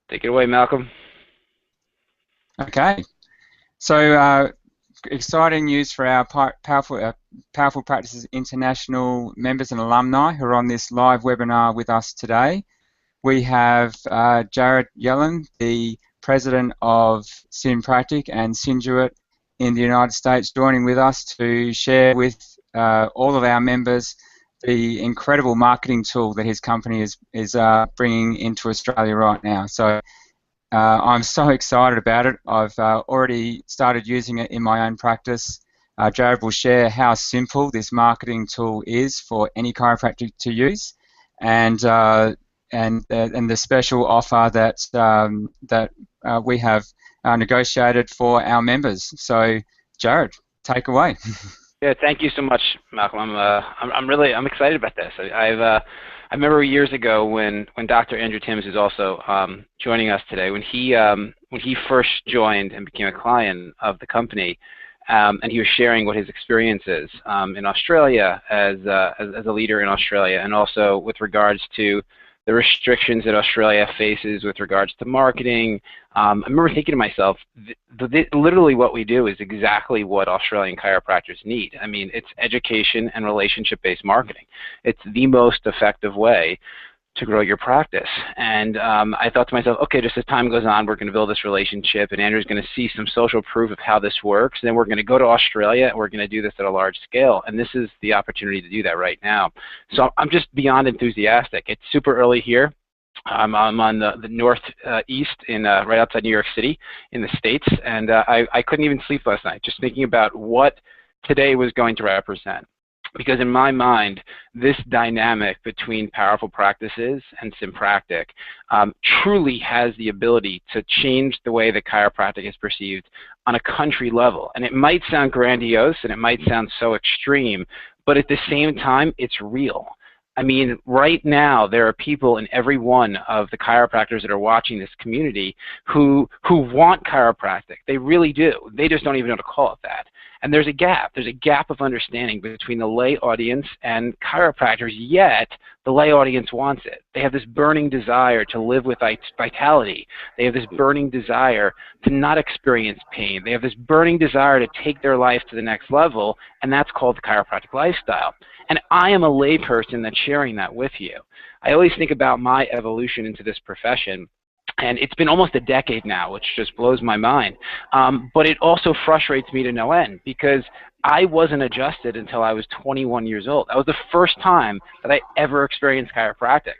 Take it away, Malcolm. Okay, so exciting news for our Powerful Practices International members and alumni who are on this live webinar with us today. We have Jared Yellen, the President of Synpractic and Synduit in the United States, joining with us to share with all of our members the incredible marketing tool that his company is bringing into Australia right now. So I'm so excited about it. I've already started using it in my own practice. Jared will share how simple this marketing tool is for any chiropractor to use, and the special offer that we have negotiated for our members. So, Jared, take away. Yeah, thank you so much, Malcolm. I'm excited about this. I remember years ago when Dr. Andrew Timms is also joining us today, when he first joined and became a client of the company, and he was sharing what his experience is in Australia as a leader in Australia, and also with regards to the restrictions that Australia faces with regards to marketing. I remember thinking to myself, literally what we do is exactly what Australian chiropractors need. I mean, it's education and relationship-based marketing. It's the most effective way to grow your practice. And I thought to myself, okay, just as time goes on, we're going to build this relationship, and Andrew's going to see some social proof of how this works, and then we're going to go to Australia, and we're going to do this at a large scale. And this is the opportunity to do that right now. So I'm just beyond enthusiastic. It's super early here. I'm on the northeast right outside New York City in the States, and I couldn't even sleep last night just thinking about what today was going to represent. Because in my mind, this dynamic between Powerful Practices and Synpractic truly has the ability to change the way that chiropractic is perceived on a country level. And it might sound grandiose and it might sound so extreme, but at the same time, it's real. I mean, right now, there are people in every one of the chiropractors that are watching this community who want chiropractic. They really do. They just don't even know to call it that. And there's a gap. There's a gap of understanding between the lay audience and chiropractors, yet the lay audience wants it. They have this burning desire to live with vitality. They have this burning desire to not experience pain. They have this burning desire to take their life to the next level, and that's called the chiropractic lifestyle. And I am a layperson that's sharing that with you. I always think about my evolution into this profession. And it's been almost a decade now, which just blows my mind. But it also frustrates me to no end because I wasn't adjusted until I was 21 years old. That was the first time that I ever experienced chiropractic.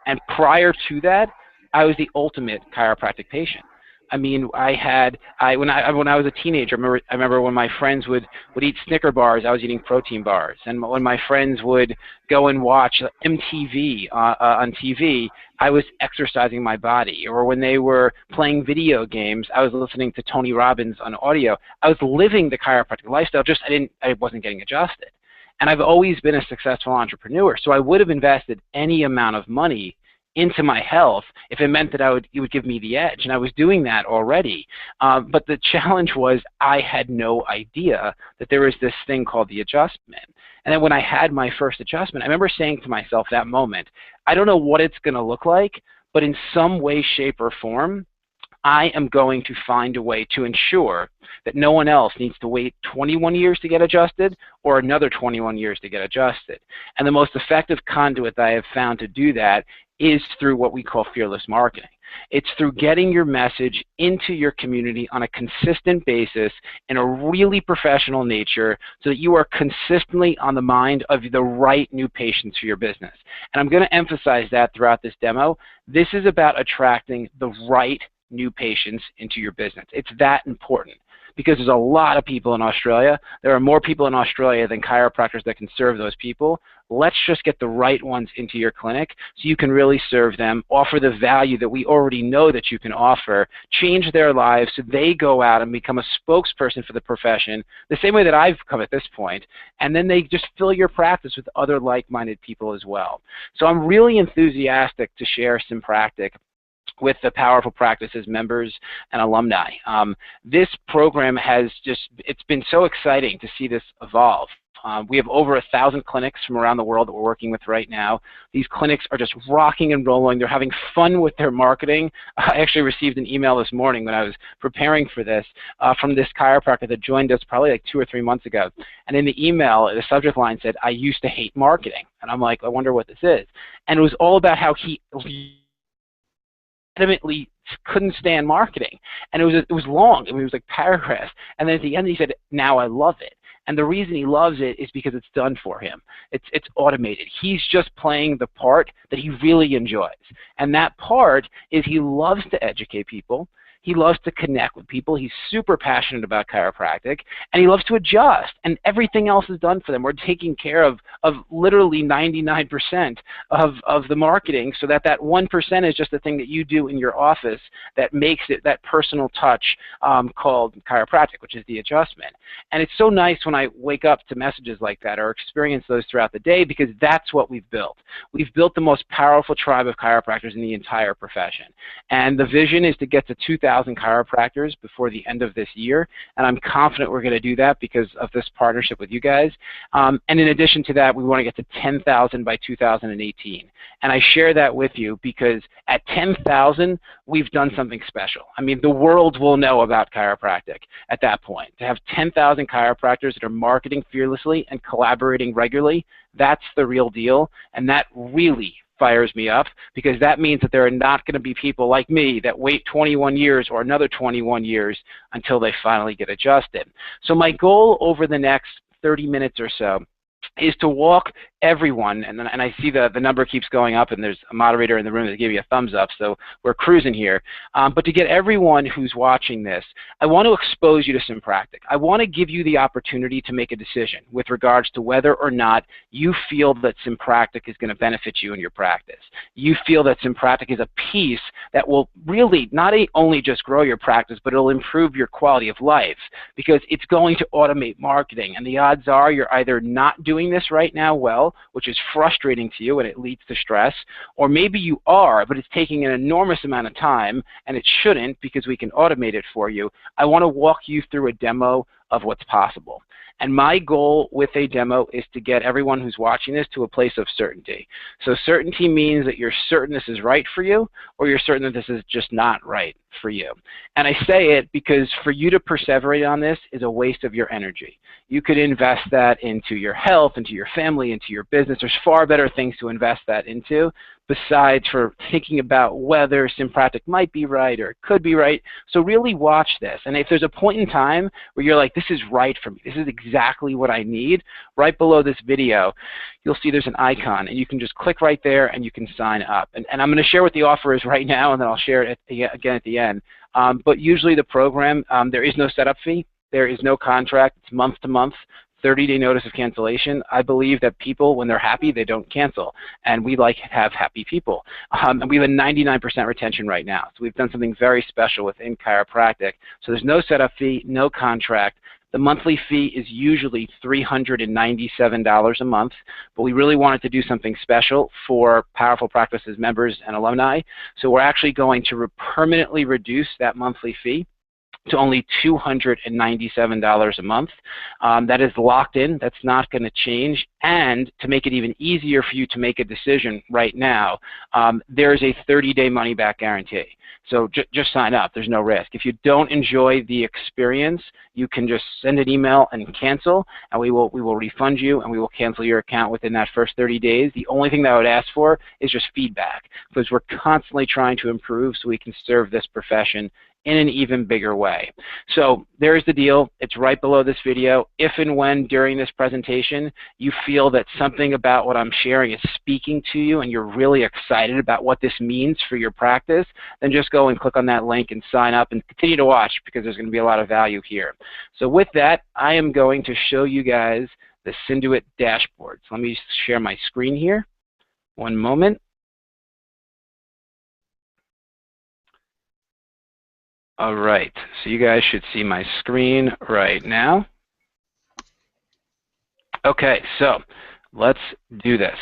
And prior to that, I was the ultimate chiropractic patient. I mean, when I was a teenager, I remember when my friends would eat Snicker bars, I was eating protein bars. And when my friends would go and watch MTV on TV, I was exercising my body. Or when they were playing video games, I was listening to Tony Robbins on audio. I was living the chiropractic lifestyle, just I wasn't getting adjusted. And I've always been a successful entrepreneur, so I would have invested any amount of money into my health if it meant that it would give me the edge, and I was doing that already. But the challenge was I had no idea that there was this thing called the adjustment. And then when I had my first adjustment, I remember saying to myself that moment, I don't know what it's going to look like, but in some way, shape, or form, I am going to find a way to ensure that no one else needs to wait 21 years to get adjusted or another 21 years to get adjusted. And the most effective conduit that I have found to do that is through what we call fearless marketing. It's through getting your message into your community on a consistent basis in a really professional nature so that you are consistently on the mind of the right new patients for your business. And I'm going to emphasize that throughout this demo. This is about attracting the right new patients into your business. It's that important because there's a lot of people in Australia. There are more people in Australia than chiropractors that can serve those people. Let's just get the right ones into your clinic so you can really serve them, offer the value that we already know that you can offer, change their lives so they go out and become a spokesperson for the profession, the same way that I've come at this point, and then they just fill your practice with other like-minded people as well. So I'm really enthusiastic to share Synpractic with the Powerful Practices members and alumni. This program has it's been so exciting to see this evolve. We have over 1,000 clinics from around the world that we're working with right now. These clinics are just rocking and rolling. They're having fun with their marketing. I actually received an email this morning when I was preparing for this from this chiropractor that joined us probably like 2 or 3 months ago. And in the email, the subject line said, "I used to hate marketing." And I'm like, I wonder what this is. And it was all about how he legitimately couldn't stand marketing, and it was long. I mean, it was like paragraphs, and then at the end he said, "Now I love it." And the reason he loves it is because it's done for him. It's automated. He's just playing the part that he really enjoys, and that part is he loves to educate people. He loves to connect with people. He's super passionate about chiropractic, and he loves to adjust, and everything else is done for them. We're taking care of literally 99% of the marketing, so that 1% is just the thing that you do in your office that makes it that personal touch called chiropractic, which is the adjustment. And it's so nice when I wake up to messages like that or experience those throughout the day, because that's what we've built. We've built the most powerful tribe of chiropractors in the entire profession. And the vision is to get to 2,000 chiropractors before the end of this year, and I'm confident we're going to do that because of this partnership with you guys. And in addition to that, we want to get to 10,000 by 2018. And I share that with you because at 10,000, we've done something special. I mean, the world will know about chiropractic at that point. To have 10,000 chiropractors that are marketing fearlessly and collaborating regularly, that's the real deal, and that really fires me up, because that means that there are not going to be people like me that wait 21 years or another 21 years until they finally get adjusted. So my goal over the next 30 minutes or so is to walk everyone, and I see the number keeps going up, and there's a moderator in the room that gave you a thumbs up, so we're cruising here. But to get everyone who's watching this, I want to expose you to Sympractic. I want to give you the opportunity to make a decision with regards to whether or not you feel that Sympractic is going to benefit you in your practice. You feel that Sympractic is a piece that will really not only just grow your practice, but it'll improve your quality of life, because it's going to automate marketing, and the odds are you're either not doing this right now well, which is frustrating to you and it leads to stress, or maybe you are, but it's taking an enormous amount of time, and it shouldn't, because we can automate it for you. I want to walk you through a demo of what's possible. And my goal with a demo is to get everyone who's watching this to a place of certainty. So certainty means that you're certain this is right for you, or you're certain that this is just not right for you. And I say it because for you to perseverate on this is a waste of your energy. You could invest that into your health, into your family, into your business. There's far better things to invest that into besides for thinking about whether Sympractic might be right or it could be right. So really watch this. And if there's a point in time where you're like, this is right for me, this is exactly what I need, right below this video, you'll see there's an icon, and you can just click right there and you can sign up. And I'm going to share what the offer is right now, and then I'll share it again at the end. But usually the program, there is no setup fee. There is no contract. It's month to month, 30-day notice of cancellation. I believe that people, when they're happy, they don't cancel, and we like to have happy people. And we have a 99% retention right now, so we've done something very special within chiropractic. So there's no setup fee, no contract. The monthly fee is usually $397 a month, but we really wanted to do something special for Powerful Practices members and alumni, so we're actually going to permanently reduce that monthly fee to only $297 a month. That is locked in. That's not going to change. And to make it even easier for you to make a decision right now, there is a 30-day money-back guarantee. So just sign up. There's no risk. If you don't enjoy the experience, you can just send an email and cancel, and we will refund you, and we will cancel your account within that first 30 days. The only thing that I would ask for is just feedback, because we're constantly trying to improve so we can serve this profession in an even bigger way. So there's the deal. It's right below this video. If and when during this presentation you feel that something about what I'm sharing is speaking to you and you're really excited about what this means for your practice, then just go and click on that link and sign up and continue to watch, because there's going to be a lot of value here. So with that, I am going to show you guys the Synduit dashboard. So let me share my screen here. One moment. All right, so you guys should see my screen right now. Okay, so let's do this.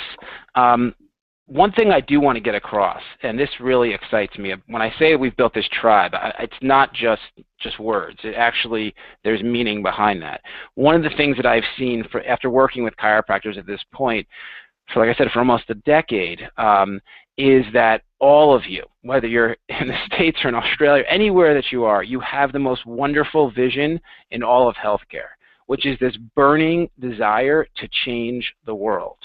one thing I do want to get across, and this really excites me, when I say we've built this tribe, it's not just words. It actually, there's meaning behind that. One of the things that I've seen after working with chiropractors at this point, for, like I said, for almost a decade, is that all of you, whether you're in the States or in Australia, anywhere that you are, you have the most wonderful vision in all of healthcare, which is this burning desire to change the world.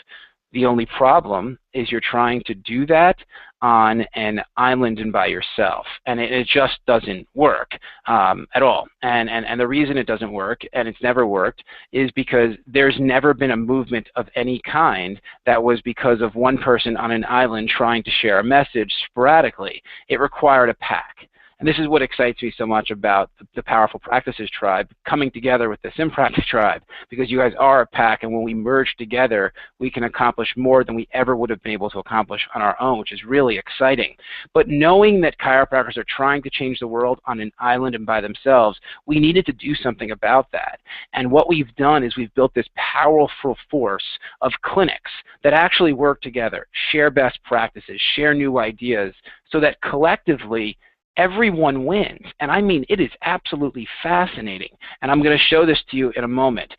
The only problem is you're trying to do that on an island and by yourself, and it just doesn't work at all. And the reason it doesn't work, and it's never worked, is because there's never been a movement of any kind that was because of one person on an island trying to share a message sporadically. It required a pack. And this is what excites me so much about the Powerful Practices Tribe coming together with the SimPractice Tribe, because you guys are a pack, and when we merge together, we can accomplish more than we ever would have been able to accomplish on our own, which is really exciting. But knowing that chiropractors are trying to change the world on an island and by themselves, we needed to do something about that. And what we've done is we've built this powerful force of clinics that actually work together, share best practices, share new ideas, so that collectively everyone wins. And I mean, it is absolutely fascinating. And I'm going to show this to you in a moment.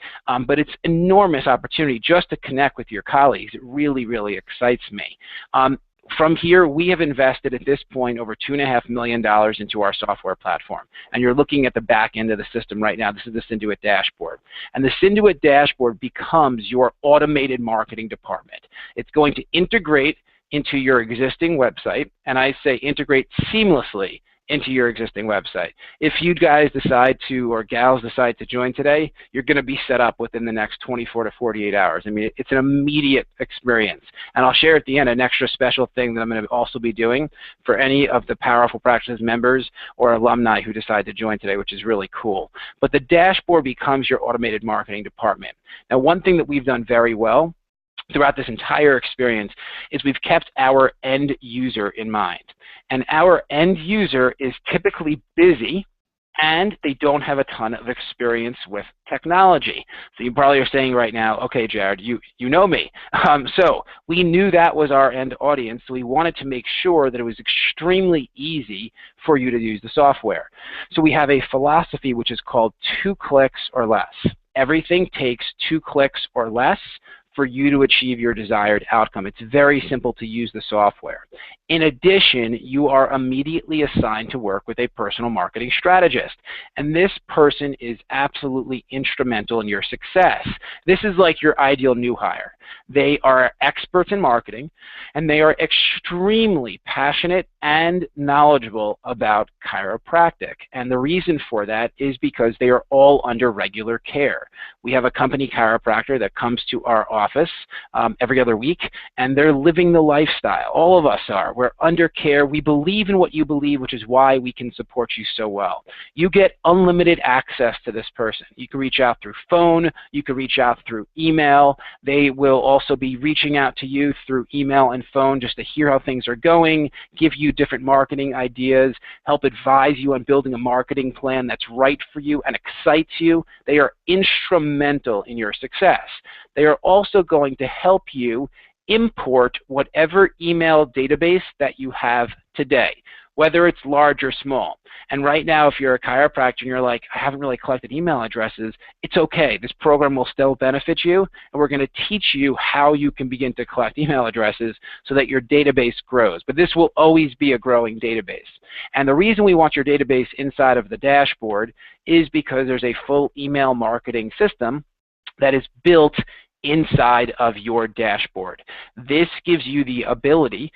But it's enormous opportunity just to connect with your colleagues. It really, really excites me. From here, we have invested at this point over $2.5 million into our software platform. And you're looking at the back end of the system right now. This is the Synduit dashboard. And the Synduit dashboard becomes your automated marketing department. It's going to integrate into your existing website, and I say integrate seamlessly into your existing website. If you guys decide to, or gals decide to join today, you're going to be set up within the next 24 to 48 hours. I mean, it's an immediate experience. And I'll share at the end an extra special thing that I'm going to also be doing for any of the Powerful Practices members or alumni who decide to join today, which is really cool. But the dashboard becomes your automated marketing department. Now, one thing that we've done very well throughout this entire experience is we've kept our end user in mind. And our end user is typically busy and they don't have a ton of experience with technology. So you probably are saying right now, okay, Jared, you know me. So we knew that was our end audience, so we wanted to make sure that it was extremely easy for you to use the software. So we have a philosophy which is called 2 clicks or less. Everything takes 2 clicks or less for you to achieve your desired outcome. It's very simple to use the software. In addition, you are immediately assigned to work with a personal marketing strategist. And this person is absolutely instrumental in your success. This is like your ideal new hire. They are experts in marketing, and they are extremely passionate and knowledgeable about chiropractic. And the reason for that is because they are all under regular care. We have a company chiropractor that comes to our office every other week, and they're living the lifestyle. All of us are. We're under care. We believe in what you believe, which is why we can support you so well. You get unlimited access to this person. You can reach out through phone. You can reach out through email. They will also be reaching out to you through email and phone just to hear how things are going, give you different marketing ideas, help advise you on building a marketing plan that's right for you and excites you. They are instrumental in your success. They are also going to help you import whatever email database that you have today, whether it's large or small. And right now, if you're a chiropractor and you're like, I haven't really collected email addresses, it's okay. This program will still benefit you, and we're going to teach you how you can begin to collect email addresses so that your database grows. But this will always be a growing database. And the reason we want your database inside of the dashboard is because there's a full email marketing system that is built inside of your dashboard. This gives you the ability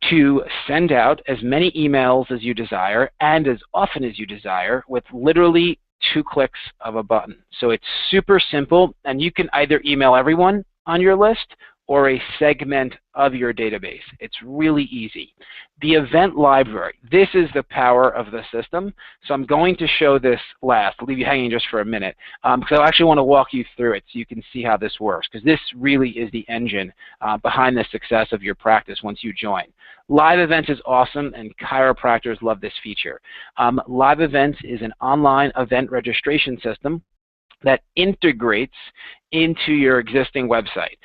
to send out as many emails as you desire and as often as you desire with literally 2 clicks of a button. So it's super simple, and you can either email everyone on your list or a segment of your database. It's really easy. The event library, this is the power of the system. So I'm going to show this last. I'll leave you hanging just for a minute because I actually want to walk you through it so you can see how this works, because this really is the engine behind the success of your practice once you join. Live Events is awesome, and chiropractors love this feature. Live Events is an online event registration system that integrates into your existing website.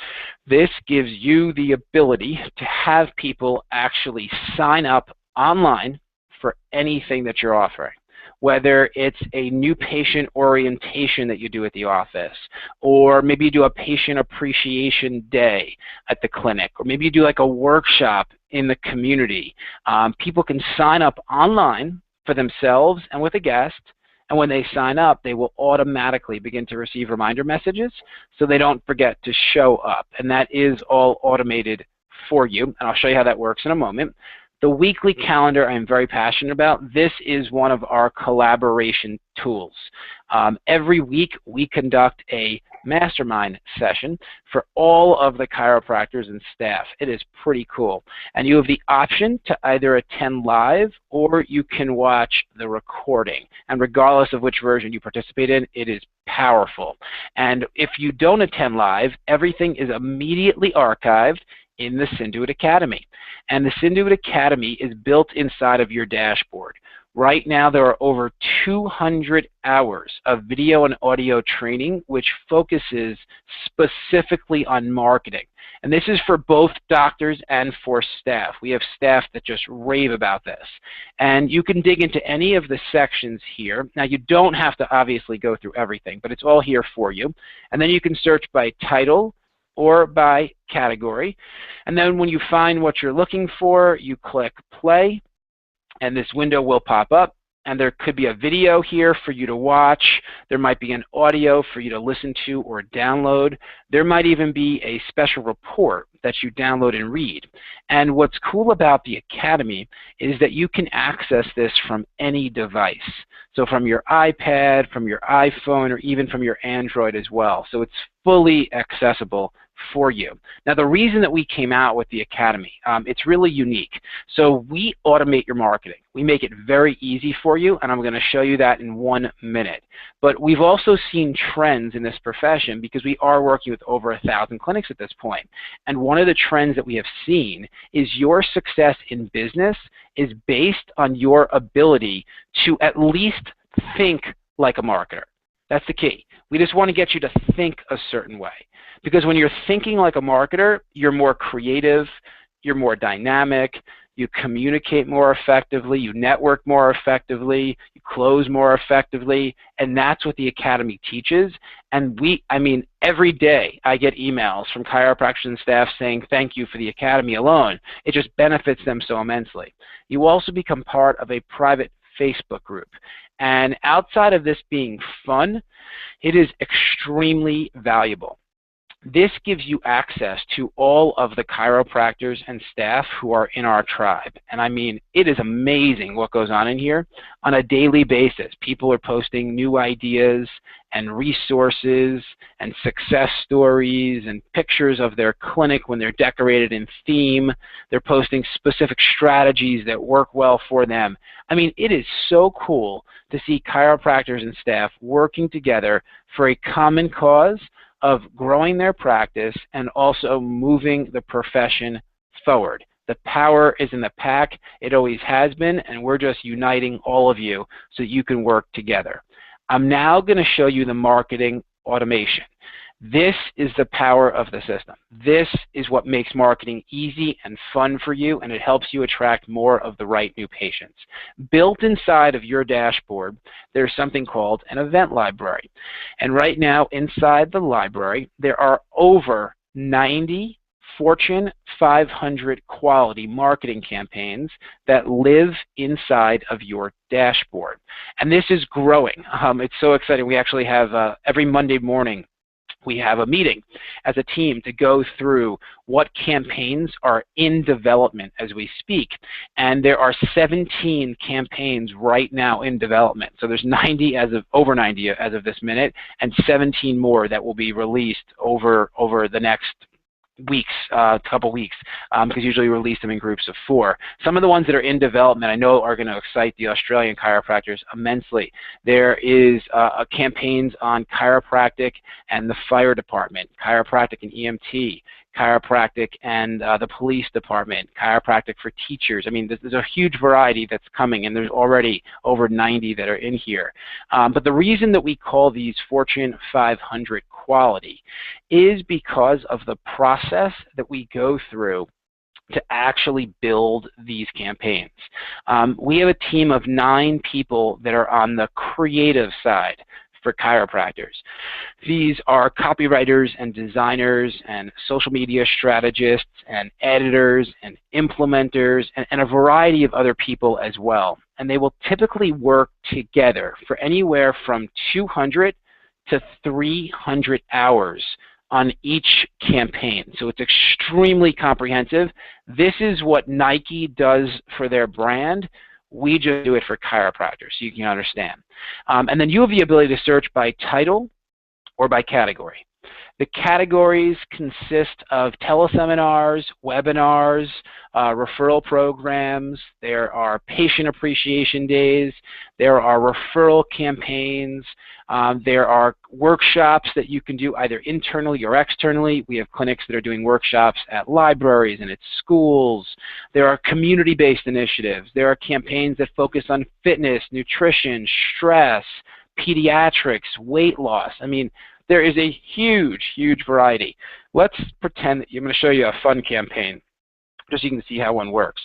This gives you the ability to have people actually sign up online for anything that you're offering, whether it's a new patient orientation that you do at the office, or maybe you do a patient appreciation day at the clinic, or maybe you do like a workshop in the community. People can sign up online for themselves and with a guest, and when they sign up, they will automatically begin to receive reminder messages so they don't forget to show up. And that is all automated for you, and I'll show you how that works in a moment. The weekly calendar I'm very passionate about. This is one of our collaboration tools. Every week we conduct a mastermind session for all of the chiropractors and staff. It is pretty cool. And you have the option to either attend live or you can watch the recording. And regardless of which version you participate in, it is powerful. And if you don't attend live, everything is immediately archived in the Synduit Academy. And the Synduit Academy is built inside of your dashboard. Right now there are over 200 hours of video and audio training which focuses specifically on marketing. And this is for both doctors and for staff. We have staff that just rave about this. And you can dig into any of the sections here. Now you don't have to obviously go through everything, but it's all here for you. And then you can search by title or by category. And then when you find what you're looking for, you click play, and this window will pop up. And there could be a video here for you to watch. There might be an audio for you to listen to or download. There might even be a special report that you download and read. And what's cool about the Academy is that you can access this from any device. So from your iPad, from your iPhone, or even from your Android as well. So it's fully accessible for you. Now the reason that we came out with the Academy, it's really unique. So we automate your marketing. We make it very easy for you, and I'm going to show you that in 1 minute. But we've also seen trends in this profession because we are working with over 1,000 clinics at this point. And one of the trends that we have seen is your success in business is based on your ability to at least think like a marketer. That's the key. We just want to get you to think a certain way. Because when you're thinking like a marketer, you're more creative, you're more dynamic, you communicate more effectively, you network more effectively, you close more effectively, and that's what the Academy teaches. And I mean, every day I get emails from chiropractors and staff saying thank you for the Academy alone. It just benefits them so immensely. You also become part of a private Facebook group. And outside of this being fun, it is extremely valuable. This gives you access to all of the chiropractors and staff who are in our tribe. And I mean, it is amazing what goes on in here on a daily basis. People are posting new ideas and resources and success stories and pictures of their clinic when they're decorated in theme. They're posting specific strategies that work well for them. I mean, it is so cool to see chiropractors and staff working together for a common cause of growing their practice and also moving the profession forward. The power is in the pack. It always has been, and we're just uniting all of you so you can work together. I'm now going to show you the marketing automation. This is the power of the system. This is what makes marketing easy and fun for you, and it helps you attract more of the right new patients. Built inside of your dashboard, there's something called an event library. And right now, inside the library, there are over 90 Fortune 500 quality marketing campaigns that live inside of your dashboard. And this is growing. It's so exciting. We actually have every Monday morning, we have a meeting as a team to go through what campaigns are in development as we speak. And there are 17 campaigns right now in development. So there's over 90 as of this minute, and 17 more that will be released over the next weeks, couple weeks, because usually we release them in groups of 4. Some of the ones that are in development I know are going to excite the Australian chiropractors immensely. There is campaigns on chiropractic and the fire department, chiropractic and EMT, chiropractic and the police department, chiropractic for teachers. I mean, there's a huge variety that's coming, and there's already over 90 that are in here. But the reason that we call these Fortune 500 quality is because of the process that we go through to actually build these campaigns. We have a team of 9 people that are on the creative side for chiropractors. These are copywriters and designers and social media strategists and editors and implementers and a variety of other people as well. And they will typically work together for anywhere from 200 to 300 hours on each campaign. So it's extremely comprehensive. This is what Nike does for their brand. We just do it for chiropractors, so you can understand. And then you have the ability to search by title or by category. The categories consist of teleseminars, webinars, referral programs. There are patient appreciation days. There are referral campaigns. There are workshops that you can do either internally or externally. We have clinics that are doing workshops at libraries and at schools. There are community-based initiatives. There are campaigns that focus on fitness, nutrition, stress, pediatrics, weight loss. I mean, there is a huge, huge variety. Let's pretend that I'm going to show you a fun campaign, just so you can see how one works.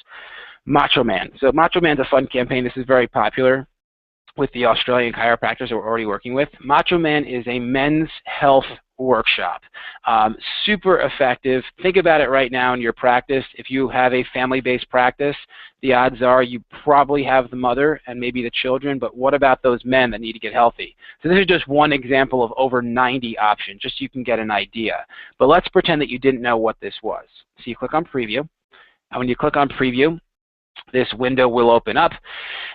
Macho Man. So Macho Man's a fun campaign. This is very popular with the Australian chiropractors that we're already working with. Macho Man is a men's health workshop. Super effective. Think about it right now in your practice. If you have a family-based practice, the odds are you probably have the mother and maybe the children, but what about those men that need to get healthy? So this is just one example of over 90 options, just so you can get an idea. But let's pretend that you didn't know what this was. So you click on Preview, and when you click on Preview, this window will open up,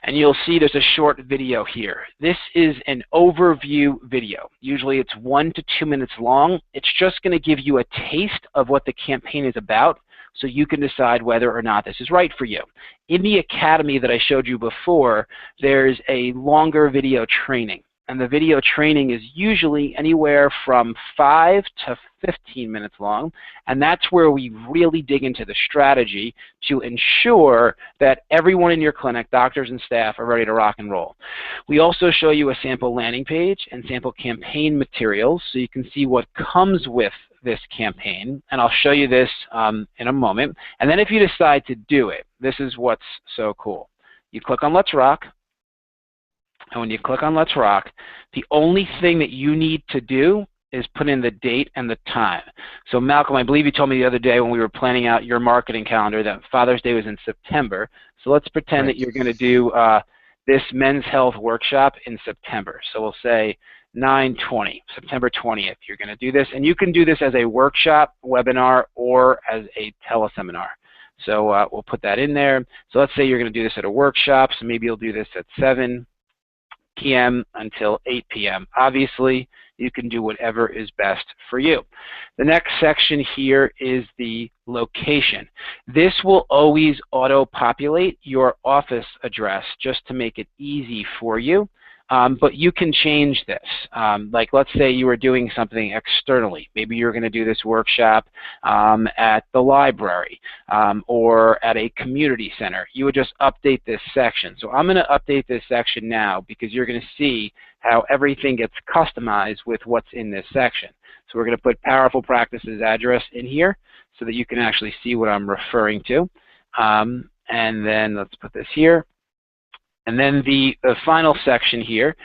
and you'll see there's a short video here. This is an overview video. Usually it's 1 to 2 minutes long. It's just going to give you a taste of what the campaign is about, so you can decide whether or not this is right for you. In the academy that I showed you before, there's a longer video training. And the video training is usually anywhere from 5 to 15 minutes long, and that's where we really dig into the strategy to ensure that everyone in your clinic, doctors and staff, are ready to rock and roll. We also show you a sample landing page and sample campaign materials so you can see what comes with this campaign, and I'll show you this in a moment. And then if you decide to do it, this is what's so cool. You click on Let's Rock. And when you click on Let's Rock, the only thing that you need to do is put in the date and the time. So Malcolm, I believe you told me the other day when we were planning out your marketing calendar that Father's Day was in September. So let's pretend that you're going to do this men's health workshop in September. So we'll say 9/20, September 20th. You're going to do this. And you can do this as a workshop, webinar, or as a teleseminar. So we'll put that in there. So let's say you're going to do this at a workshop. So maybe you'll do this at 7 p.m. until 8 p.m. Obviously, you can do whatever is best for you. The next section here is the location. This will always auto-populate your office address just to make it easy for you. But you can change this. Like let's say you were doing something externally. Maybe you're going to do this workshop at the library or at a community center. You would just update this section. So I'm going to update this section now because you're going to see how everything gets customized with what's in this section. So we're going to put Powerful Practices address in here so that you can actually see what I'm referring to. And then let's put this here. And then the final section here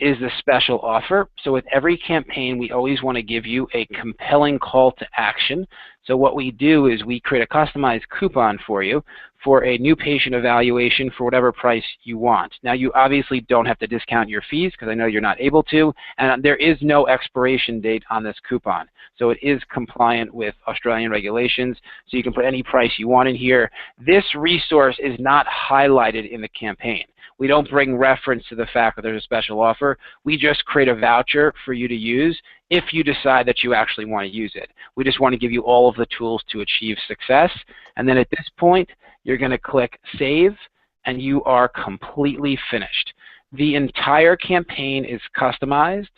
is the special offer. So with every campaign, we always want to give you a compelling call to action. So what we do is we create a customized coupon for you for a new patient evaluation for whatever price you want. Now, you obviously don't have to discount your fees because I know you're not able to, and there is no expiration date on this coupon. So it is compliant with Australian regulations, so you can put any price you want in here. This resource is not highlighted in the campaign. We don't bring reference to the fact that there's a special offer. We just create a voucher for you to use if you decide that you actually want to use it. We just want to give you all of the tools to achieve success. And then at this point, you're going to click Save, and you are completely finished. The entire campaign is customized,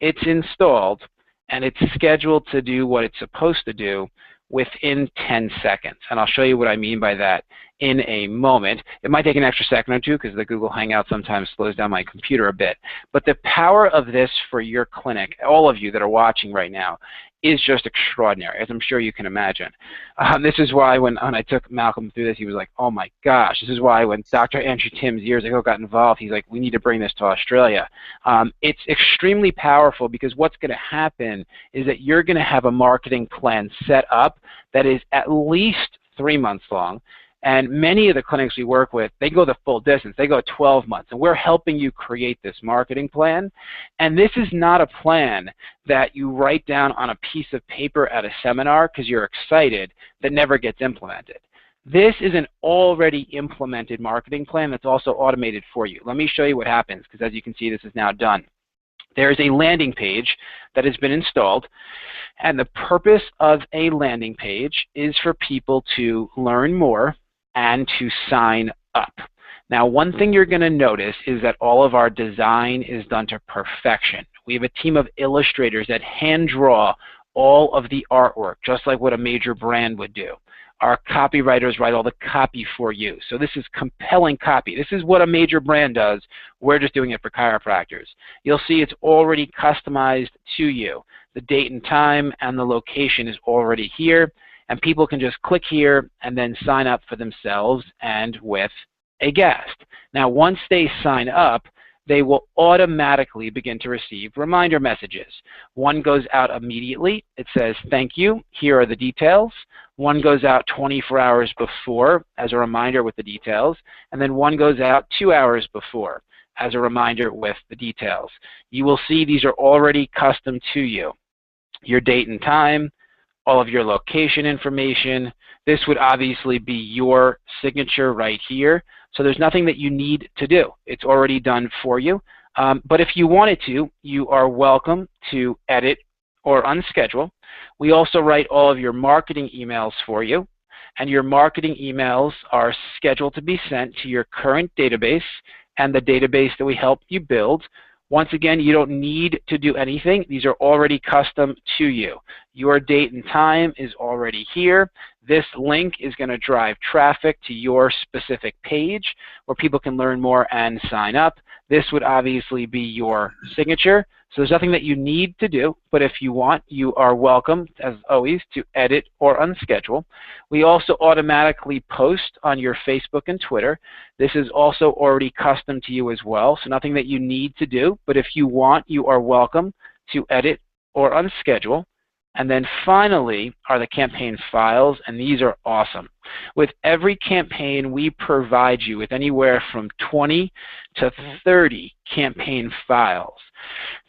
it's installed, and it's scheduled to do what it's supposed to do within 10 seconds. And I'll show you what I mean by that in a moment. It might take an extra second or two because the Google Hangout sometimes slows down my computer a bit. But the power of this for your clinic, all of you that are watching right now, is just extraordinary, as I'm sure you can imagine. This is why when I took Malcolm through this, he was like, oh my gosh. This is why when Dr. Andrew Timms years ago got involved, he's like, we need to bring this to Australia. It's extremely powerful because what's going to happen is that you're going to have a marketing plan set up that is at least 3 months long. And many of the clinics we work with, they go the full distance. They go 12 months. And we're helping you create this marketing plan. And this is not a plan that you write down on a piece of paper at a seminar because you're excited that never gets implemented. This is an already implemented marketing plan that's also automated for you. Let me show you what happens because as you can see, this is now done. There's a landing page that has been installed, and the purpose of a landing page is for people to learn more and to sign up. Now, one thing you're going to notice is that all of our design is done to perfection. We have a team of illustrators that hand draw all of the artwork, just like what a major brand would do. Our copywriters write all the copy for you. So this is compelling copy. This is what a major brand does. We're just doing it for chiropractors. You'll see it's already customized to you. The date and time and the location is already here, and people can just click here and then sign up for themselves and with a guest. Now, once they sign up, they will automatically begin to receive reminder messages. One goes out immediately. It says, thank you, here are the details. One goes out 24 hours before as a reminder with the details, and then one goes out 2 hours before as a reminder with the details. You will see these are already custom to you. Your date and time, all of your location information. This would obviously be your signature right here. So there's nothing that you need to do. It's already done for you. But if you wanted to, you are welcome to edit or unschedule. We also write all of your marketing emails for you. And your marketing emails are scheduled to be sent to your current database and the database that we help you build. Once again, you don't need to do anything. These are already custom to you. Your date and time is already here. This link is going to drive traffic to your specific page where people can learn more and sign up. This would obviously be your signature. So there's nothing that you need to do, but if you want, you are welcome, as always, to edit or unschedule. We also automatically post on your Facebook and Twitter. This is also already custom to you as well, so nothing that you need to do, but if you want, you are welcome to edit or unschedule. And then finally are the campaign files, and these are awesome. With every campaign, we provide you with anywhere from 20 to 30 campaign files.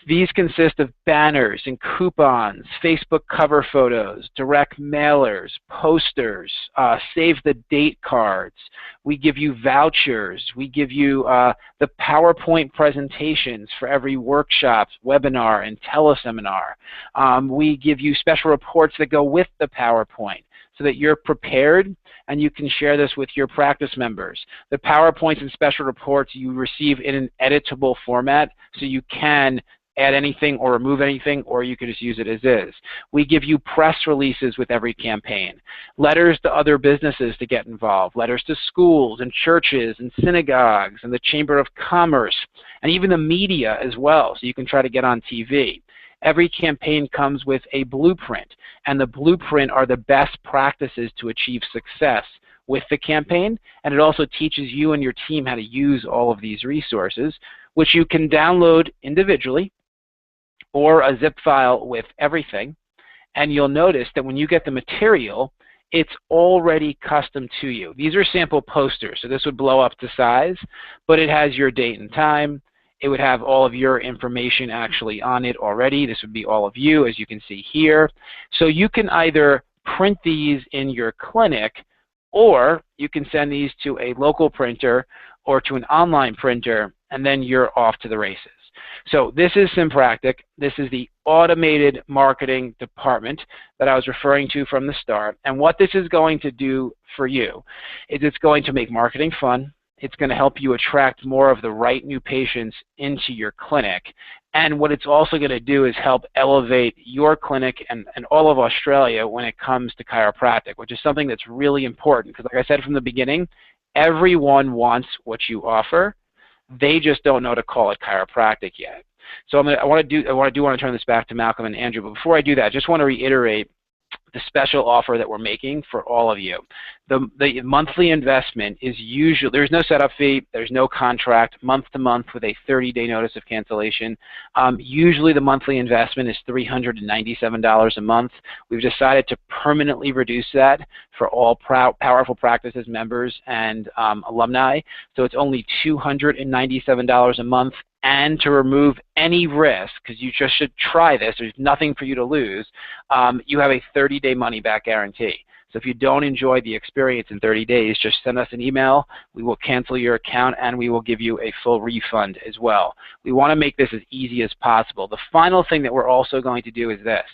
These consist of banners and coupons, Facebook cover photos, direct mailers, posters, save the date cards. We give you vouchers. We give you the PowerPoint presentations for every workshop, webinar, and teleseminar. We give you special reports that go with the PowerPoint so that you're prepared and you can share this with your practice members. The PowerPoints and special reports you receive in an editable format so you can add anything or remove anything, or you can just use it as is. We give you press releases with every campaign, letters to other businesses to get involved, letters to schools and churches and synagogues and the Chamber of Commerce, and even the media as well, so you can try to get on TV. Every campaign comes with a blueprint, and the blueprint are the best practices to achieve success with the campaign, and it also teaches you and your team how to use all of these resources, which you can download individually or a zip file with everything. And you'll notice that when you get the material, it's already custom to you. These are sample posters, so this would blow up to size, but it has your date and time. It would have all of your information actually on it already. This would be all of you, as you can see here. So you can either print these in your clinic, or you can send these to a local printer or to an online printer, and then you're off to the races. So this is Simpractic. This is the automated marketing department that I was referring to from the start. And what this is going to do for you is it's going to make marketing fun. It's going to help you attract more of the right new patients into your clinic, And what it's also going to do is help elevate your clinic and all of Australia when it comes to chiropractic, which is something that's really important because, like I said from the beginning, everyone wants what you offer. They just don't know to call it chiropractic yet. So I want to turn this back to Malcolm and Andrew, but before I do that, I just want to reiterate the special offer that we're making for all of you. The monthly investment is usually, there's no setup fee, there's no contract, month to month with a 30-day notice of cancellation. Usually the monthly investment is $397 a month. We've decided to permanently reduce that for all Powerful Practices members and alumni. So it's only $297 a month. And to remove any risk, because you just should try this, there's nothing for you to lose, you have a 30-day money-back guarantee. So if you don't enjoy the experience in 30 days, just send us an email. We will cancel your account, and we will give you a full refund as well. We want to make this as easy as possible. The final thing that we're also going to do is this.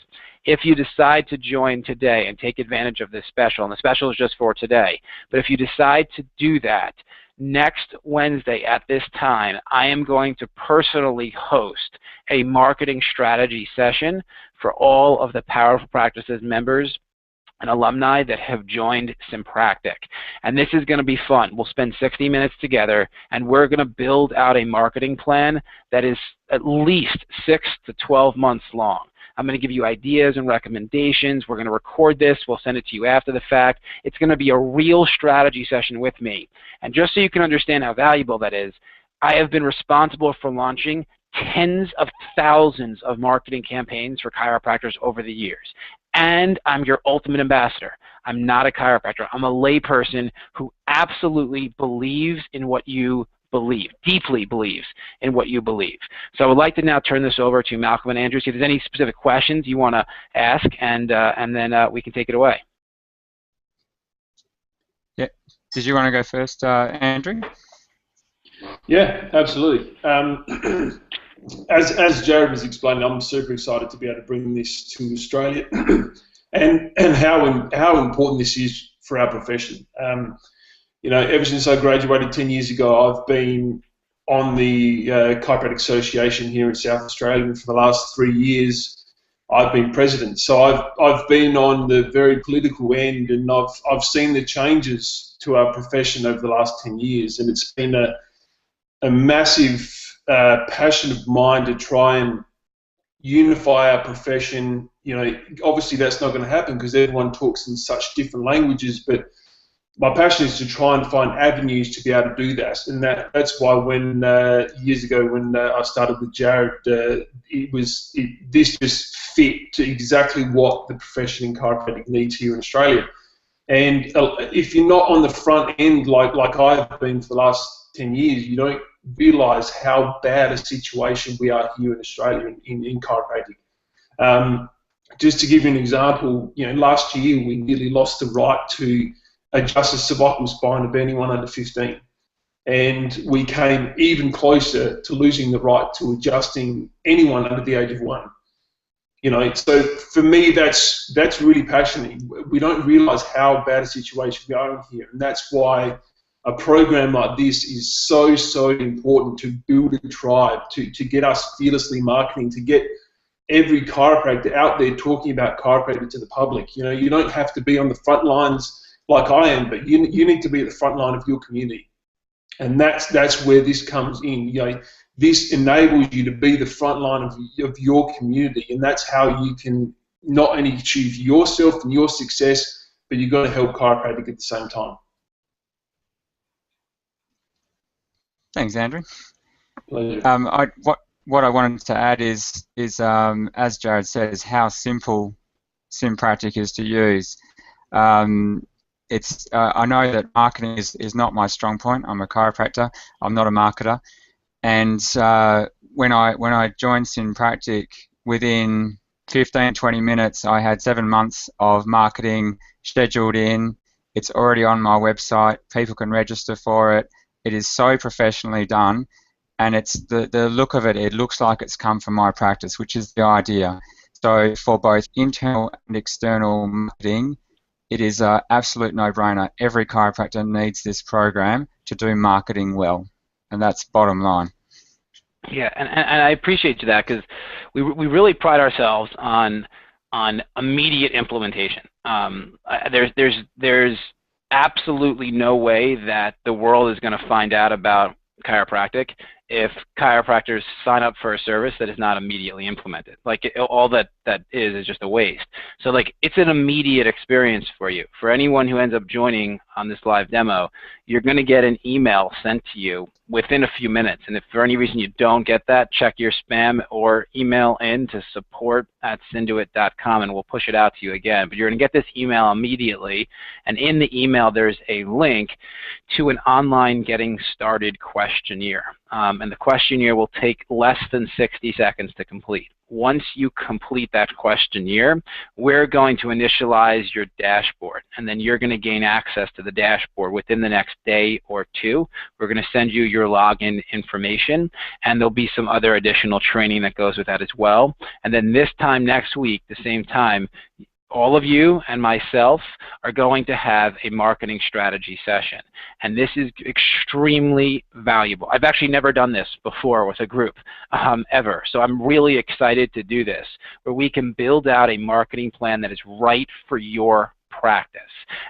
If you decide to join today and take advantage of this special, and the special is just for today, but if you decide to do that, next Wednesday at this time, I am going to personally host a marketing strategy session for all of the Powerful Practices members and alumni that have joined Simpractic. And this is going to be fun. We'll spend 60 minutes together, and we're going to build out a marketing plan that is at least 6 to 12 months long. I'm going to give you ideas and recommendations. We're going to record this. We'll send it to you after the fact. It's going to be a real strategy session with me. And just so you can understand how valuable that is, I have been responsible for launching tens of thousands of marketing campaigns for chiropractors over the years. And I'm your ultimate ambassador. I'm not a chiropractor. I'm a layperson who absolutely believes in what you believe, deeply believes in what you believe. So I would like to now turn this over to Malcolm and Andrew, see if there's any specific questions you want to ask, and then we can take it away. Yeah. Did you want to go first, Andrew? Yeah, absolutely. As Jared was explaining, I'm super excited to be able to bring this to Australia, and how important this is for our profession. You know, ever since I graduated 10 years ago, I've been on the Chiropractic Association here in South Australia, and for the last 3 years, I've been president. So I've been on the very political end, and I've seen the changes to our profession over the last 10 years, and it's been a massive passion of mine to try and unify our profession. You know, obviously that's not going to happen because everyone talks in such different languages, but my passion is to try and find avenues to be able to do that, and that's why when years ago when I started with Jared, this just fit to exactly what the profession in chiropractic needs here in Australia. And if you're not on the front end like I've been for the last 10 years, you don't realise how bad a situation we are here in Australia in chiropractic. Just to give you an example, you know, last year we nearly lost the right to adjust the cervical spine of anyone under 15, and we came even closer to losing the right to adjusting anyone under the age of 1. You know, so for me, that's really passionate. We don't realise how bad a situation we are in here, and that's why a program like this is so important to build a tribe, to get us fearlessly marketing, to get every chiropractor out there talking about chiropractic to the public. You know, you don't have to be on the front lines like I am, but you need to be at the front line of your community, and that's where this comes in. You know, this enables you to be the front line of your community, and that's how you can not only achieve yourself and your success, but you've got to help chiropractic at the same time. Thanks, Andrew. Pleasure. What I wanted to add is as Jared said, is how simple Simpractic is to use. I know that marketing is not my strong point. I'm a chiropractor. I'm not a marketer. And when I joined Simpractic, within 15-20 minutes, I had 7 months of marketing scheduled in. It's already on my website. People can register for it. It is so professionally done, and it's the look of it. It looks like it's come from my practice, which is the idea. So for both internal and external marketing, it is an absolute no-brainer. Every chiropractor needs this program to do marketing well, and that's bottom line. Yeah, and I appreciate that, because we really pride ourselves on immediate implementation. There's absolutely no way that the world is going to find out about chiropractic if chiropractors sign up for a service that is not immediately implemented. Like, all that is just a waste. So, like, it's an immediate experience for you. For anyone who ends up joining on this live demo, you're going to get an email sent to you within a few minutes. And if for any reason you don't get that, check your spam or email in to support@synduit.com, and we'll push it out to you again. But you're going to get this email immediately, and in the email there's a link to an online getting started questionnaire. And the questionnaire will take less than 60 seconds to complete. Once you complete that questionnaire, we're going to initialize your dashboard, and then you're going to gain access to the dashboard within the next day or two. We're going to send you your login information, and there'll be some other additional training that goes with that as well. And then this time next week, the same time, all of you and myself are going to have a marketing strategy session, and this is extremely valuable. I've actually never done this before with a group ever, so I'm really excited to do this, where we can build out a marketing plan that is right for your practice,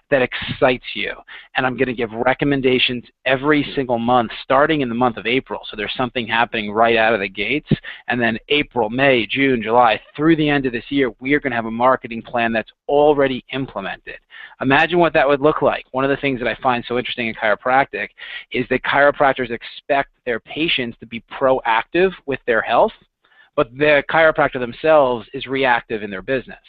that excites you. And I'm going to give recommendations every single month, starting in the month of April. So there's something happening right out of the gates. And then April, May, June, July, through the end of this year, we are going to have a marketing plan that's already implemented. Imagine what that would look like. One of the things that I find so interesting in chiropractic is that chiropractors expect their patients to be proactive with their health, but the chiropractor themselves is reactive in their business.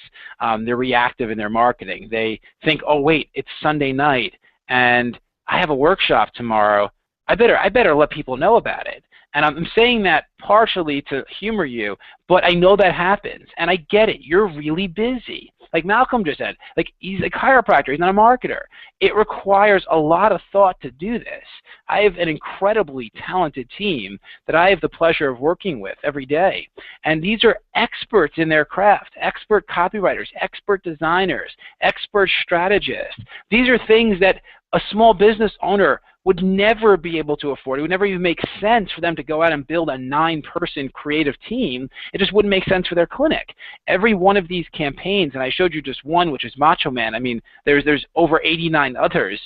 They're reactive in their marketing. They think, oh wait, it's Sunday night and I have a workshop tomorrow. I better let people know about it. And I'm saying that partially to humor you, but I know that happens, and I get it. You're really busy. Like Malcolm just said, like, he's a chiropractor, he's not a marketer. It requires a lot of thought to do this. I have an incredibly talented team that I have the pleasure of working with every day. And these are experts in their craft, expert copywriters, expert designers, expert strategists. These are things that a small business owner would never be able to afford. It would never even make sense for them to go out and build a 9-person creative team. It just wouldn't make sense for their clinic. Every one of these campaigns, and I showed you just one, which is Macho Man. I mean, there's over 89 others.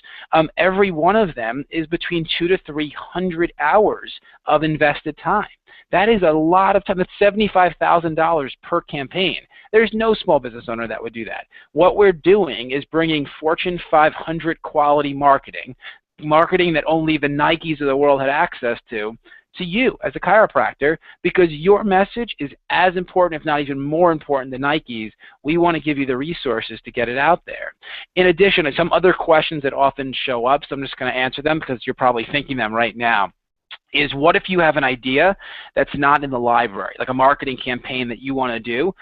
Every one of them is between 200 to 300 hours of invested time. That is a lot of time. That's $75,000 per campaign. There's no small business owner that would do that. What we're doing is bringing Fortune 500 quality marketing that only the Nikes of the world had access to you as a chiropractor, because your message is as important, if not even more important than Nikes. We want to give you the resources to get it out there. In addition, some other questions that often show up, so I'm just going to answer them because you're probably thinking them right now, is what if you have an idea that's not in the library, like a marketing campaign that you want to do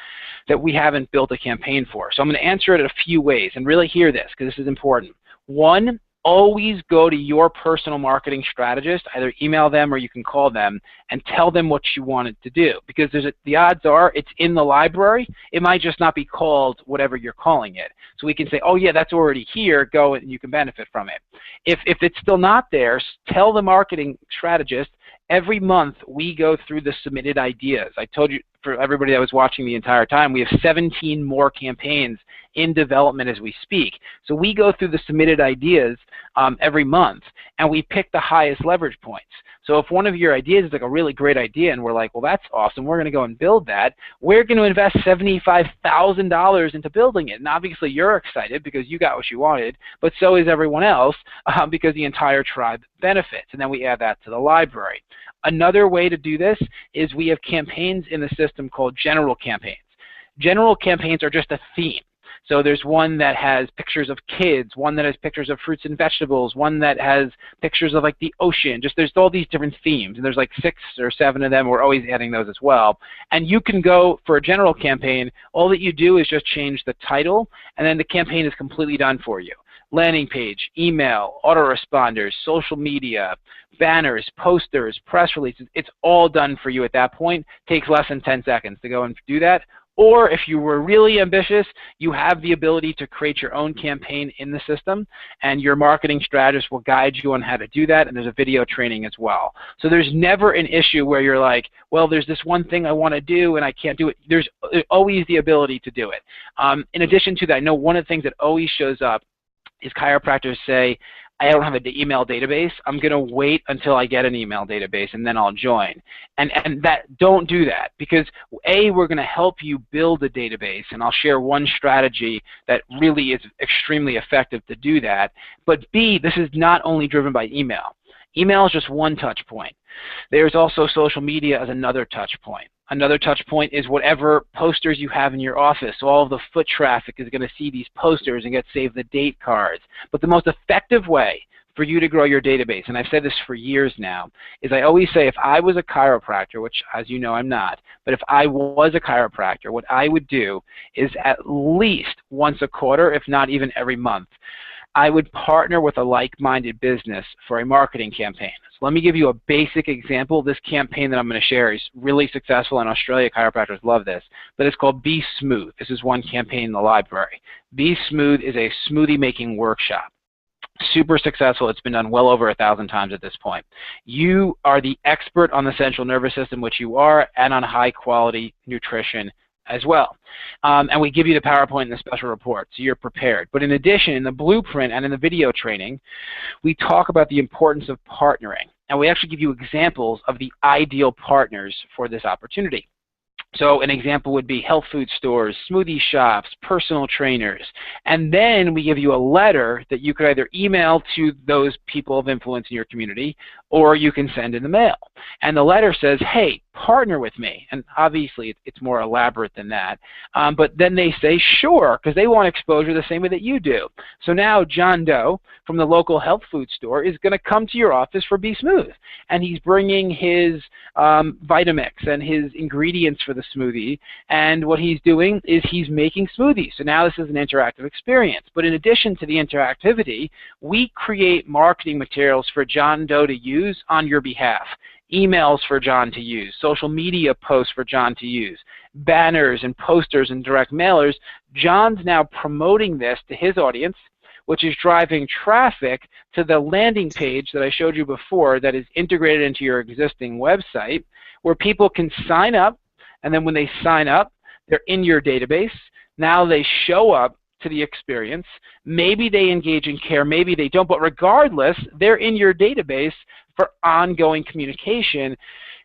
that we haven't built a campaign for? So I'm going to answer it in a few ways, and really hear this because this is important. One, always go to your personal marketing strategist, either email them or you can call them, and tell them what you want it to do. Because the odds are it's in the library. It might just not be called whatever you're calling it. So we can say, oh yeah, that's already here, go and you can benefit from it. If it's still not there, tell the marketing strategist, every month we go through the submitted ideas. I told you, for everybody that was watching the entire time, we have 17 more campaigns in development as we speak. So we go through the submitted ideas every month, and we pick the highest leverage points. So if one of your ideas is like a really great idea and we're like, well, that's awesome, we're going to go and build that, we're going to invest $75,000 into building it. And obviously you're excited because you got what you wanted, but so is everyone else because the entire tribe benefits. And then we add that to the library. Another way to do this is we have campaigns in the system called general campaigns. General campaigns are just a theme. So there's one that has pictures of kids, one that has pictures of fruits and vegetables, one that has pictures of like the ocean. Just there's all these different themes, and there's like 6 or 7 of them. We're always adding those as well. And you can go for a general campaign. All that you do is just change the title, and then the campaign is completely done for you. Landing page, email, autoresponders, social media, banners, posters, press releases, it's all done for you at that point. Takes less than 10 seconds to go and do that. Or if you were really ambitious, you have the ability to create your own campaign in the system, and your marketing strategist will guide you on how to do that, and there's a video training as well. So there's never an issue where you're like, well, there's this one thing I want to do and I can't do it. There's always the ability to do it. In addition to that, I know one of the things that always shows up is chiropractors say, I don't have an email database. I'm going to wait until I get an email database and then I'll join. And don't do that, because A, we're going to help you build a database, and I'll share one strategy that really is extremely effective to do that. But B, this is not only driven by email. Email is just one touch point. There's also social media as another touch point. Another touch point is whatever posters you have in your office. So all of the foot traffic is going to see these posters and get save the date cards. But the most effective way for you to grow your database, and I've said this for years now, is I always say if I was a chiropractor, which as you know I'm not, but if I was a chiropractor, what I would do is at least once a quarter, if not even every month, I would partner with a like-minded business for a marketing campaign. So let me give you a basic example. This campaign that I'm going to share is really successful in Australia. Chiropractors love this, but it's called Be Smooth. This is one campaign in the library. Be Smooth is a smoothie making workshop. Super successful. It's been done well over 1,000 times at this point. You are the expert on the central nervous system, which you are, and on high quality nutrition as well. And we give you the PowerPoint and the special report, so you're prepared. But in addition, in the blueprint and in the video training, we talk about the importance of partnering. And we actually give you examples of the ideal partners for this opportunity. So an example would be health food stores, smoothie shops, personal trainers. And then we give you a letter that you could either email to those people of influence in your community, or you can send in the mail. And the letter says, hey, partner with me. And obviously it's more elaborate than that. But then they say, sure, because they want exposure the same way that you do. So now John Doe from the local health food store is going to come to your office for Be Smooth. And he's bringing his Vitamix and his ingredients for the smoothie. And what he's doing is he's making smoothies. So now this is an interactive experience. But in addition to the interactivity, we create marketing materials for John Doe to use on your behalf. Emails for John to use, social media posts for John to use, banners and posters and direct mailers. John's now promoting this to his audience, which is driving traffic to the landing page that I showed you before that is integrated into your existing website, where people can sign up, and then when they sign up, they're in your database. Now they show up to the experience. Maybe they engage in care, maybe they don't, but regardless, they're in your database for ongoing communication,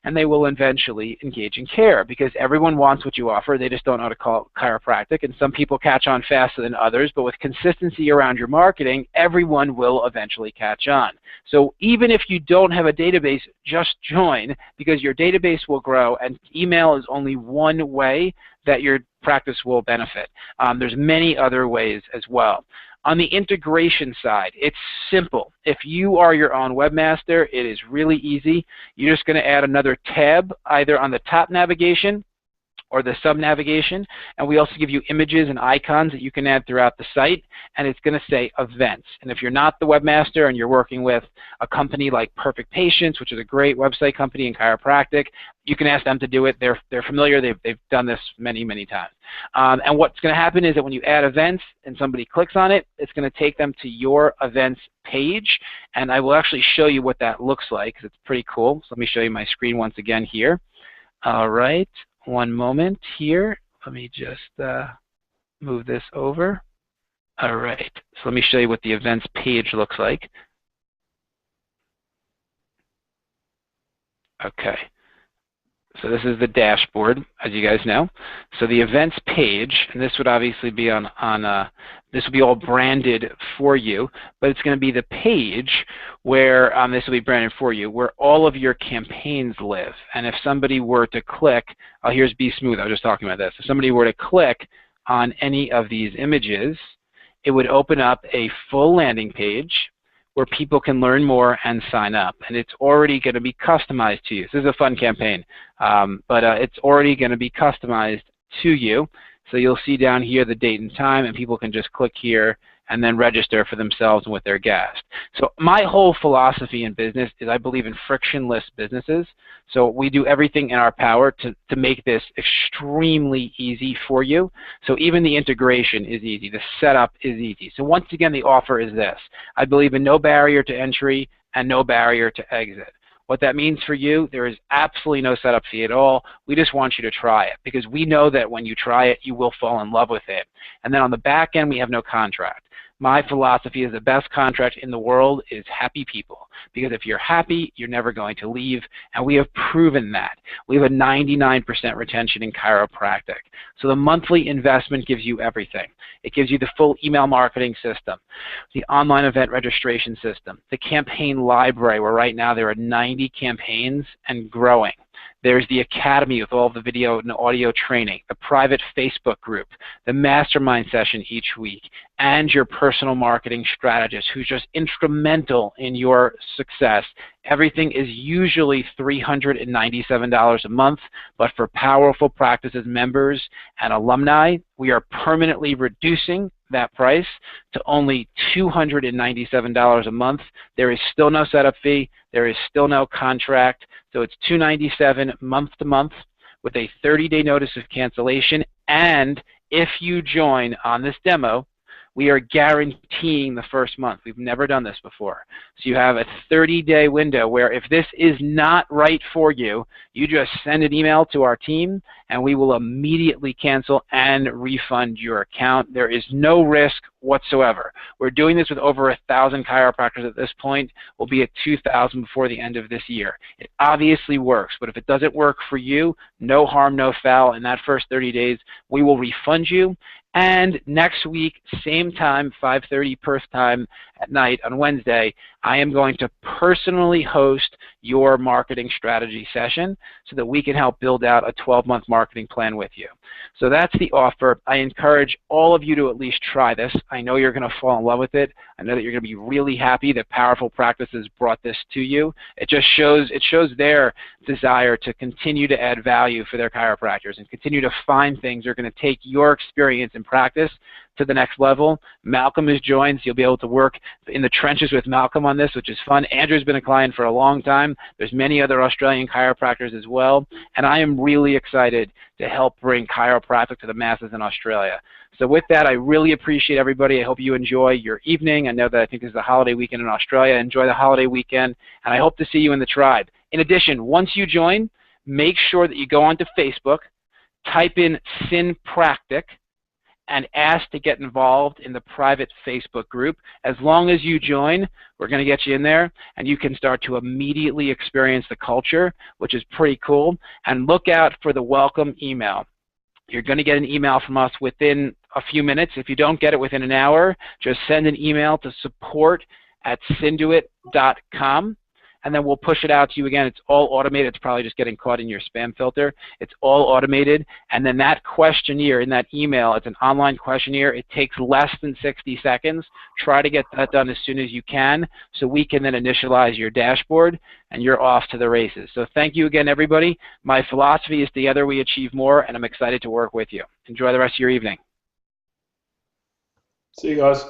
and they will eventually engage in care, because everyone wants what you offer. They just don't know how to call it chiropractic, and some people catch on faster than others, but with consistency around your marketing, everyone will eventually catch on. So even if you don't have a database, just join, because your database will grow, and email is only one way that your practice will benefit. There's many other ways as well. On the integration side, it's simple. If you are your own webmaster, it is really easy. You're just going to add another tab either on the top navigation or the sub-navigation, and we also give you images and icons that you can add throughout the site, and it's going to say events. And if you're not the webmaster and you're working with a company like Perfect Patients, which is a great website company in chiropractic, you can ask them to do it. They're familiar. They've done this many, many times. And what's going to happen is that when you add events and somebody clicks on it, it's going to take them to your events page, and I will actually show you what that looks like, because it's pretty cool. So let me show you my screen once again here. All right. One moment here. Let me just move this over. All right. So let me show you what the events page looks like. Okay. So this is the dashboard, as you guys know. So the events page, and this would obviously be this will be all branded for you, but it's going to be the page where this will be branded for you, where all of your campaigns live. And if somebody were to click, oh, here's Be Smooth. I was just talking about this. If somebody were to click on any of these images, it would open up a full landing page where people can learn more and sign up. And it's already going to be customized to you. This is a fun campaign, but it's already going to be customized to you. So you'll see down here the date and time, and people can just click here and then register for themselves and with their guest. So my whole philosophy in business is I believe in frictionless businesses. So we do everything in our power to make this extremely easy for you. So even the integration is easy. The setup is easy. So once again, the offer is this. I believe in no barrier to entry and no barrier to exit. What that means for you, there is absolutely no setup fee at all. We just want you to try it because we know that when you try it, you will fall in love with it. And then on the back end, we have no contract. My philosophy is the best contract in the world is happy people, because if you're happy, you're never going to leave, and we have proven that. We have a 99% retention in chiropractic. So the monthly investment gives you everything. It gives you the full email marketing system, the online event registration system, the campaign library, where right now there are 90 campaigns and growing. There's the academy with all the video and audio training, the private Facebook group, the mastermind session each week, and your personal marketing strategist who's just instrumental in your success. Everything is usually $397 a month, but for Powerful Practices members and alumni, we are permanently reducing that price to only $297 a month. There is still no setup fee. There is still no contract. So it's $297 month to month with a 30-day notice of cancellation. And if you join on this demo, we are guaranteeing the first month. We've never done this before. So you have a 30-day window where if this is not right for you, you just send an email to our team and we will immediately cancel and refund your account. There is no risk whatsoever. We're doing this with over 1,000 chiropractors at this point. We'll be at 2,000 before the end of this year. It obviously works, but if it doesn't work for you, no harm, no foul. In that first 30 days, we will refund you. And next week, same time, 5:30 Perth time at night on Wednesday, I am going to personally host your marketing strategy session so that we can help build out a 12-month marketing plan with you. So that's the offer. I encourage all of you to at least try this. I know you're going to fall in love with it. I know that you're going to be really happy that Powerful Practices brought this to you. It just shows their desire to continue to add value for their chiropractors and continue to find things that are going to take your experience in practice to the next level. Malcolm has joined, so you'll be able to work in the trenches with Malcolm on this, which is fun. Andrew's been a client for a long time. There's many other Australian chiropractors as well, and I am really excited to help bring chiropractic to the masses in Australia. So with that, I really appreciate everybody. I hope you enjoy your evening. I know that I think this is a holiday weekend in Australia. Enjoy the holiday weekend, and I hope to see you in the tribe. In addition, once you join, make sure that you go onto Facebook, type in Synpractic, and ask to get involved in the private Facebook group. As long as you join, we're going to get you in there, and you can start to immediately experience the culture, which is pretty cool. And look out for the welcome email. You're going to get an email from us within a few minutes. If you don't get it within an hour, just send an email to support@synduit.com. and then we'll push it out to you again. It's all automated. It's probably just getting caught in your spam filter. It's all automated. And then that questionnaire in that email, it's an online questionnaire. It takes less than 60 seconds. Try to get that done as soon as you can so we can then initialize your dashboard and you're off to the races. So thank you again, everybody. My philosophy is together we achieve more, and I'm excited to work with you. Enjoy the rest of your evening. See you guys.